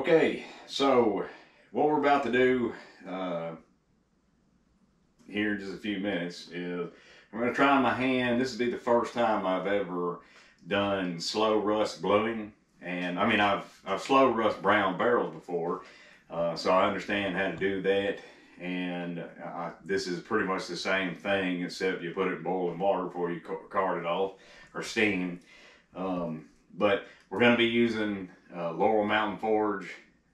Okay, so what we're about to do here in just a few minutes is I'm going to try my hand. This will be the first time I've ever done slow rust bluing, and I mean I've slow rust brown barrels before, so I understand how to do that. And this is pretty much the same thing, except you put it in boiling water before you card it off, or steam. But we're going to be using Laurel Mountain Forge,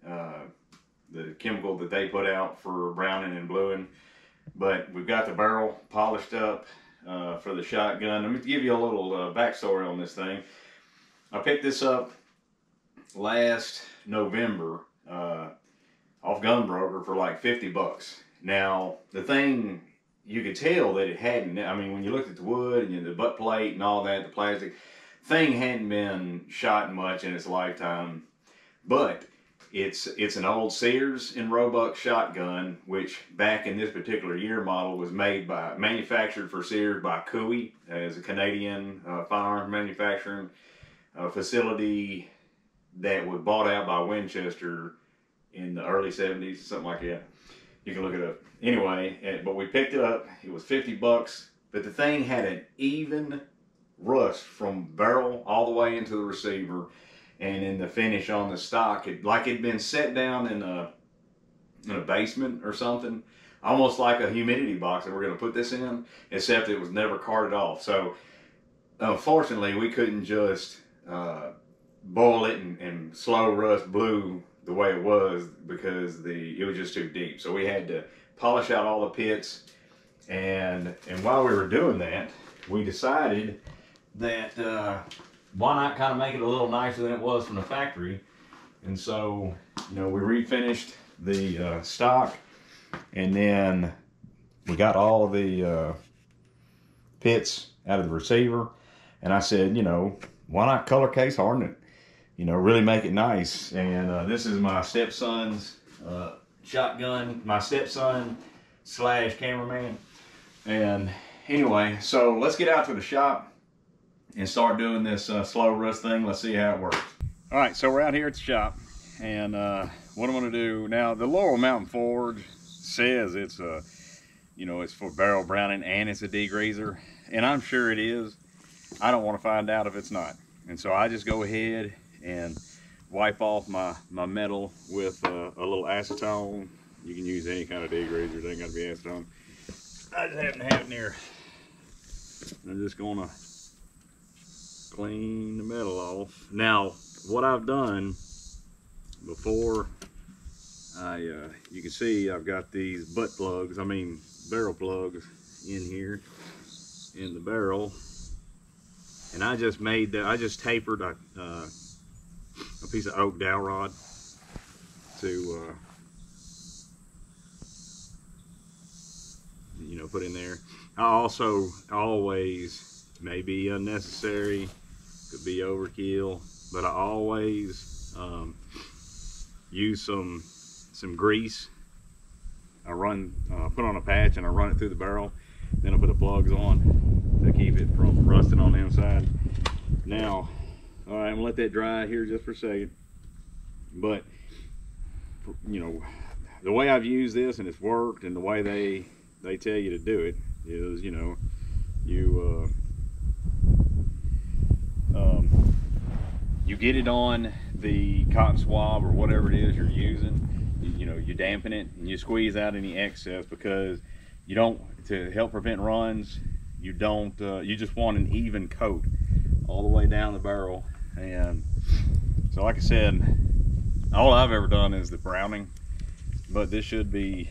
the chemical that they put out for browning and bluing. But we've got the barrel polished up for the shotgun. Let me give you a little backstory on this thing. I picked this up last November off Gunbroker for like 50 bucks. Now, the thing, you could tell that it hadn't, I mean, when you looked at the wood and the butt plate and all that, the plastic, thing hadn't been shot much in its lifetime. But it's an old Sears and Roebuck shotgun, which back in this particular year model was manufactured for Sears by Cooey, as a Canadian firearms manufacturing facility that was bought out by Winchester in the early 70s, something like that. You can look it up. Anyway, but we picked it up. It was 50 bucks, but the thing had an even rust from barrel all the way into the receiver, and in the finish on the stock, like it'd been set down in a basement or something, almost like a humidity box that we're going to put this in, except it was never carted off. So unfortunately, we couldn't just boil it and slow rust blue the way it was, because it was just too deep. So we had to polish out all the pits, and while we were doing that, we decided that why not kind of make it a little nicer than it was from the factory. And so, you know, we refinished the stock, and then we got all the pits out of the receiver, and I said, you know, why not color case harden it? You know, really make it nice. And this is my stepson's shotgun, my stepson / cameraman. And anyway, so let's get out to the shop and start doing this slow rust thing. Let's see how it works. All right, so we're out here at the shop, and what I'm going to do now, the Laurel Mountain Forge says it's you know, it's for barrel browning and it's a degreaser, and I'm sure it is. I don't want to find out if it's not, and so I just go ahead and wipe off my metal with a little acetone. You can use any kind of degreaser, it ain't got to be acetone. I just happen to have it near. I'm just gonna clean the metal off. Now, what I've done before, you can see I've got these butt plugs, I mean barrel plugs in here in the barrel, and I just made that. I just tapered a piece of oak dowel rod to you know, put in there. I also always, maybe unnecessary, could be overkill, but I always use some grease. I put on a patch and I run it through the barrel. Then I put the plugs on to keep it from rusting on the inside. Now, all right, I'm gonna let that dry here just for a second. But you know, the way I've used this and it's worked, and the way they tell you to do it is, you know, you get it on the cotton swab or whatever it is you're using. You know, you dampen it and you squeeze out any excess, because you don't, to help prevent runs, you don't, you just want an even coat all the way down the barrel. And so, like I said, all I've ever done is the browning, but this should be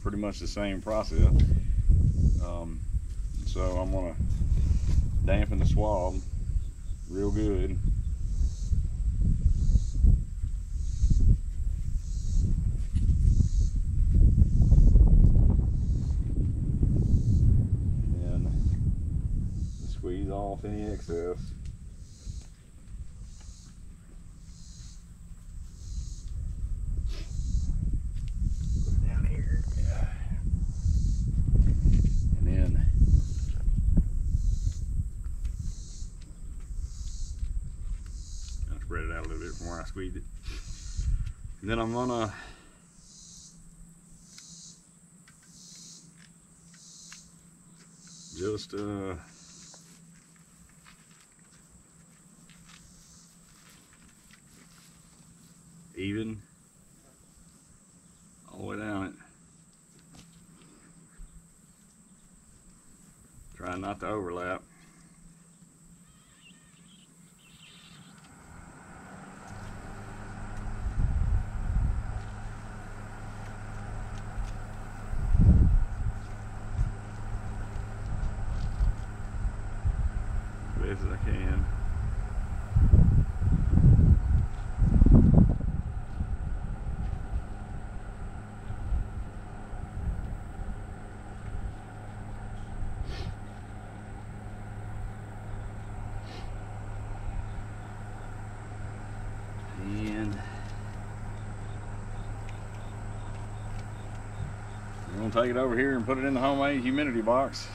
pretty much the same process. So I'm gonna dampen the swab real good. And then squeeze off any excess. Spread it out a little bit from where I squeezed it. Then I'm gonna just even all the way down it. Try not to overlap. As best as I can. And we're going to take it over here and put it in the homemade humidity box.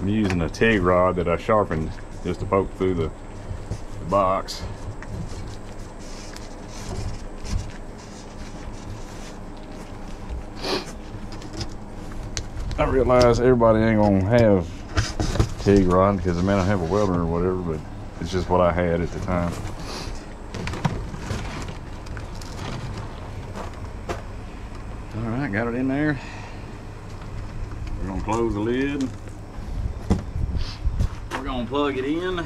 I'm using a TIG rod that I sharpened just to poke through the box. I realize everybody ain't gonna have TIG rod because they may not have a welder or whatever, but it's just what I had at the time. All right, got it in there. We're gonna close the lid. We're gonna plug it in.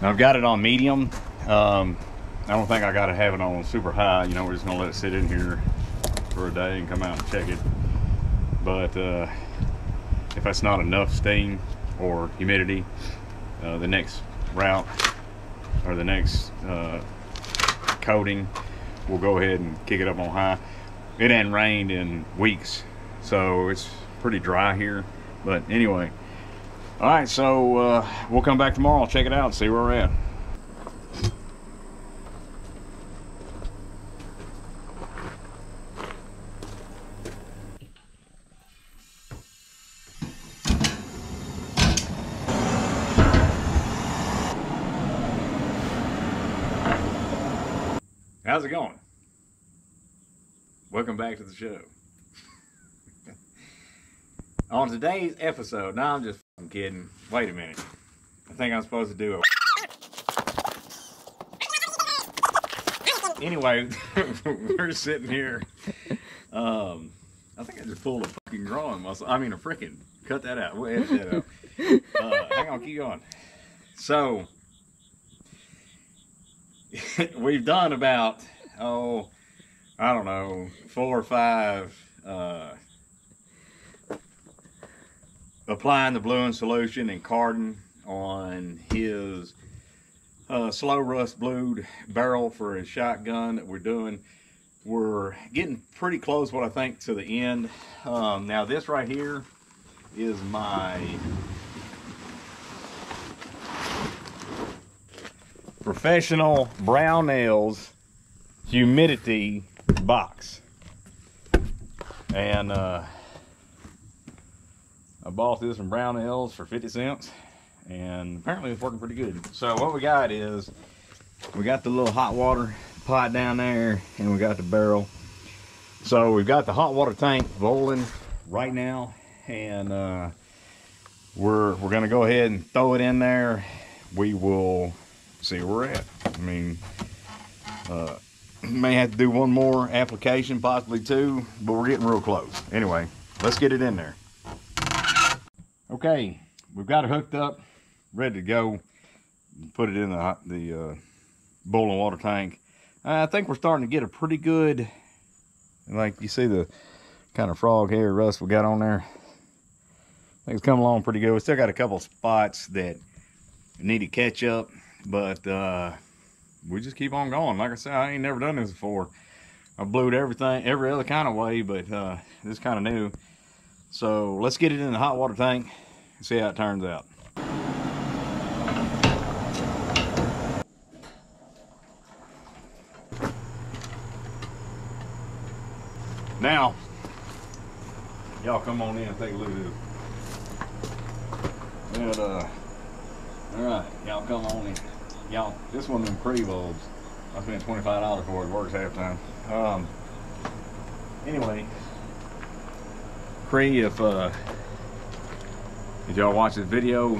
Now I've got it on medium. I don't think I gotta have it on super high. You know, we're just gonna let it sit in here for a day and come out and check it. But if that's not enough steam or humidity, the next route or the next coating, we'll go ahead and kick it up on high. It hadn't rained in weeks, so it's pretty dry here. But anyway, all right, so we'll come back tomorrow, check it out, and see where we're at. How's it going? Welcome back to the show. On today's episode, now I'm just kidding. Wait a minute. I think I'm supposed to do a... Anyway, we're sitting here. I think I just pulled a fucking growing muscle. I mean a freaking... Cut that out. We'll edit that out. Hang on, keep going. So... we've done about, I don't know, 4 or 5 applying the bluing solution and carding on his slow rust blued barrel for his shotgun that we're doing. We're getting pretty close, what I think, to the end. Now this right here is my professional Brownells humidity box, and I bought this from Brownells for 50 cents, and apparently it's working pretty good. So what we got is we got the little hot water pot down there, and we got the barrel. So we've got the hot water tank boiling right now, and we're gonna go ahead and throw it in there. We will see where we're at. I mean, may have to do one more application, possibly 2, but we're getting real close. Anyway, let's get it in there. Okay, we've got it hooked up, ready to go. Put it in the boiling water tank. I think we're starting to get a pretty good, like you see the kind of frog hair rust we got on there. I think it's coming along pretty good. We still got a couple spots that need to catch up, but we just keep on going. Like I said, I ain't never done this before. I blued everything every other kind of way, but this is kind of new. So let's get it in the hot water tank and see how it turns out. Now, y'all come on in and take a look at this. All right, y'all come on in. Y'all, this one of them Crevos. I spent $25 for it. Works half time. Anyway, Cree, if y'all watch this video,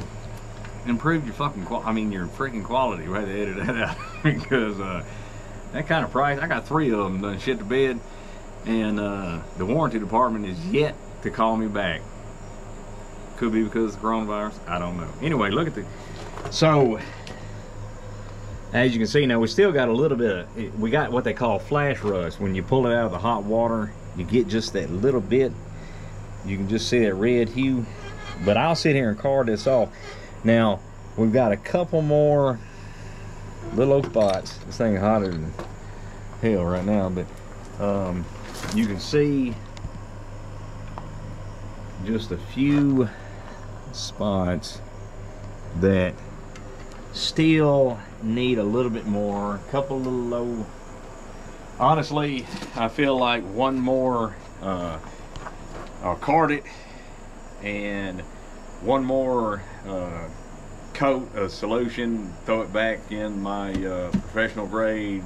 improve your fucking your freaking quality. We had to edit that out because that kind of price. I got 3 of them done shit to bed, and the warranty department is yet to call me back. Could be because of the coronavirus. I don't know. Anyway, look at the. So, as you can see now, we still got a little bit of, we got what they call flash rust. When you pull it out of the hot water, you get just that little bit. You can just see that red hue. But I'll sit here and card this off. Now, we've got a couple more little old spots. This thing is hotter than hell right now, but you can see just a few spots that still need a little bit more. A couple little low. Honestly, I feel like one more I'll card it, and one more coat of solution, throw it back in my professional grade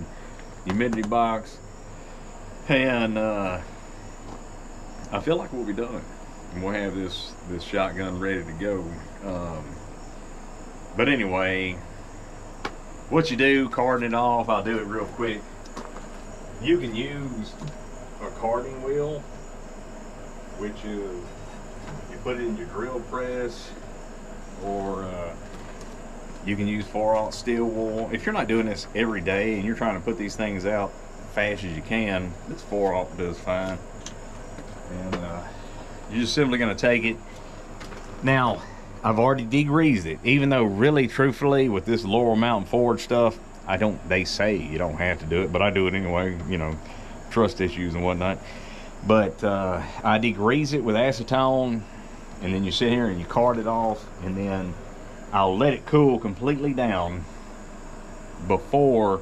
humidity box, and I feel like we'll be done, and we'll have this shotgun ready to go. But anyway, what you do, carding it off, I'll do it real quick. You can use a carding wheel, which is, you put it in your drill press, or you can use 4/0 steel wool. If you're not doing this every day and you're trying to put these things out fast as you can, this 4/0 does fine. And you're just simply going to take it. Now, I've already degreased it, even though really truthfully with this Laurel Mountain Forge stuff, they say you don't have to do it, but I do it anyway, you know, trust issues and whatnot. But I degrease it with acetone, and then you sit here and you card it off, and then I'll let it cool completely down before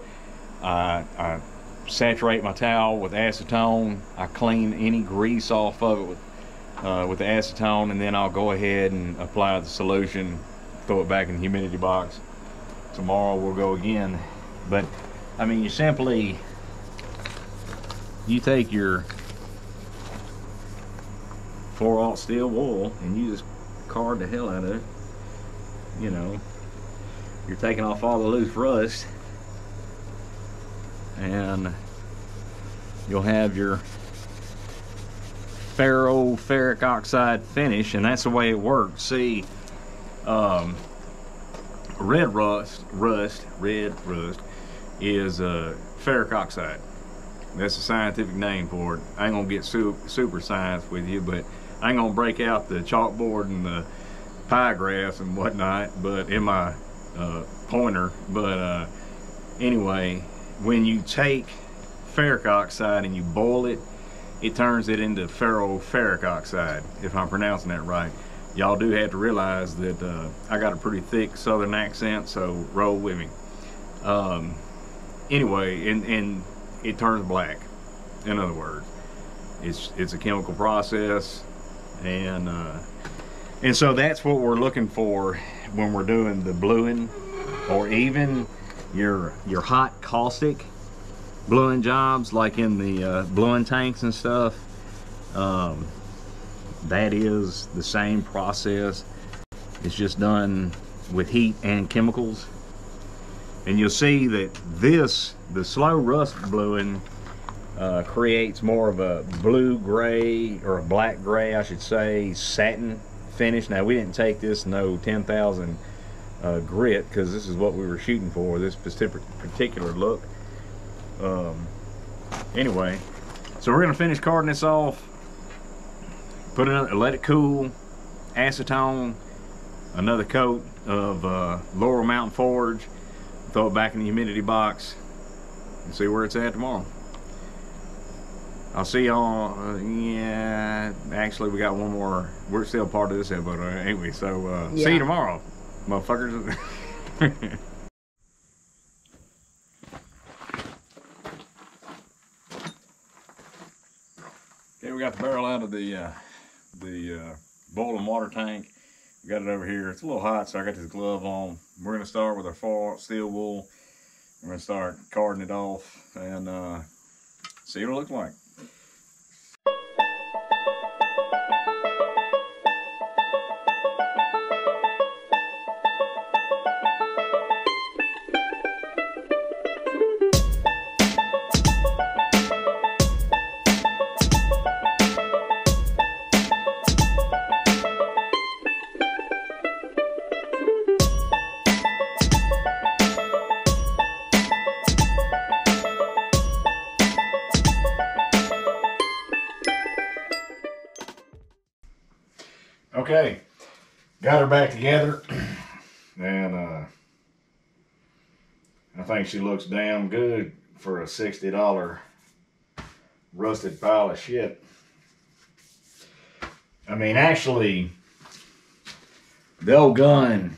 I saturate my towel with acetone. I clean any grease off of it with the acetone, and then I'll go ahead and apply the solution, throw it back in the humidity box. Tomorrow we'll go again. But I mean, you take your 4/0 steel wool and you just card the hell out of it. You know, you're taking off all the loose rust, and you'll have your ferric oxide finish, and that's the way it works. See, red rust is ferric oxide. That's a scientific name for it. I ain't gonna get super science with you, but I ain't gonna break out the chalkboard and the pie graphs and whatnot, but in my pointer. But anyway, when you take ferric oxide and you boil it, it turns it into ferric oxide, if I'm pronouncing that right. Y'all do have to realize that I got a pretty thick southern accent, so roll with me. Anyway, and it turns black. In other words, it's a chemical process, and so that's what we're looking for when we're doing the bluing, or even your hot caustic bluing jobs, like in the bluing tanks and stuff. That is the same process. It's just done with heat and chemicals. And you'll see that the slow rust bluing creates more of a blue-gray, or a black-gray, I should say, satin finish. Now, we didn't take this no 10,000 grit, because this is what we were shooting for, this particular look. Anyway, so we're going to finish carding this off, put it, let it cool, acetone, another coat of Laurel Mountain Forge, throw it back in the humidity box, and see where it's at tomorrow. I'll see y'all. Yeah, actually, we got one more. We're still part of this episode, ain't we? So see you tomorrow, motherfuckers. Okay, we got the barrel out of the boiling water tank. We got it over here. It's a little hot, so I got this glove on. We're going to start with our steel wool. We're going to start carding it off and see what it looks like. Okay, got her back together, and I think she looks damn good for a $60 rusted pile of shit. I mean, actually, the old gun,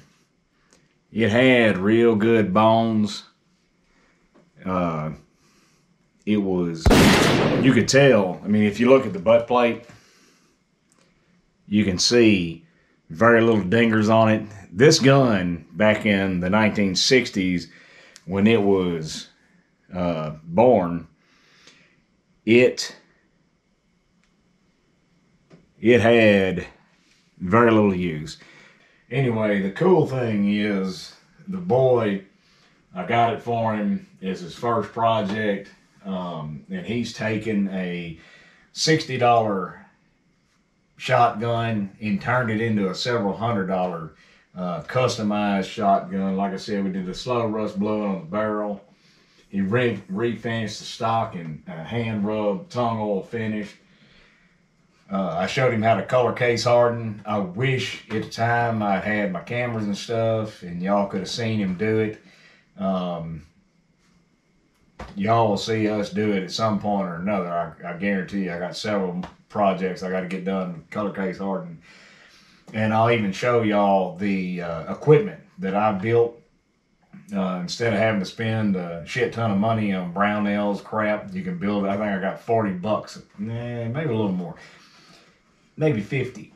it had real good bones. It was, you could tell, I mean, if you look at the butt plate, you can see very little dingers on it. This gun, back in the 1960s, when it was born, it had very little use. Anyway, the cool thing is, the boy, I got it for him. It's his first project, and he's taken a $60 shotgun and turned it into a several $100 customized shotgun. Like I said, we did the slow rust bluing on the barrel. He refinished the stock and hand rub tongue oil finish. I showed him how to color case harden. I wish at the time I had my cameras and stuff and y'all could have seen him do it. Y'all will see us do it at some point or another. I guarantee you. I got several projects I got to get done with color case harden, and I'll even show y'all the equipment that I built instead of having to spend a shit ton of money on Brownells crap. You can build it. I think I got 40 bucks, maybe a little more, maybe 50,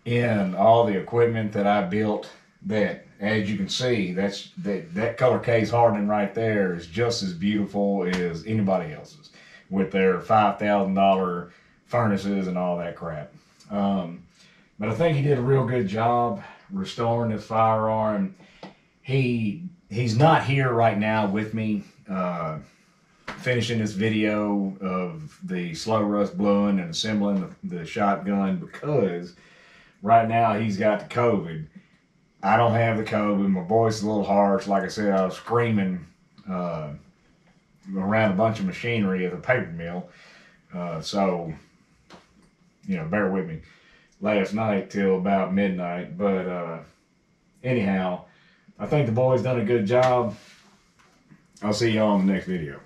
in all the equipment that I built. That, as you can see, that color case hardening right there is just as beautiful as anybody else's, with their $5,000 furnaces and all that crap. But I think he did a real good job restoring this firearm. He's not here right now with me finishing this video of the slow rust bluing and assembling the shotgun, because right now he's got the COVID. I don't have the COVID. My voice is a little harsh. Like I said, I was screaming around a bunch of machinery at the paper mill. So, you know, bear with me. Last night till about midnight. But anyhow, I think the boy's done a good job. I'll see y'all in the next video.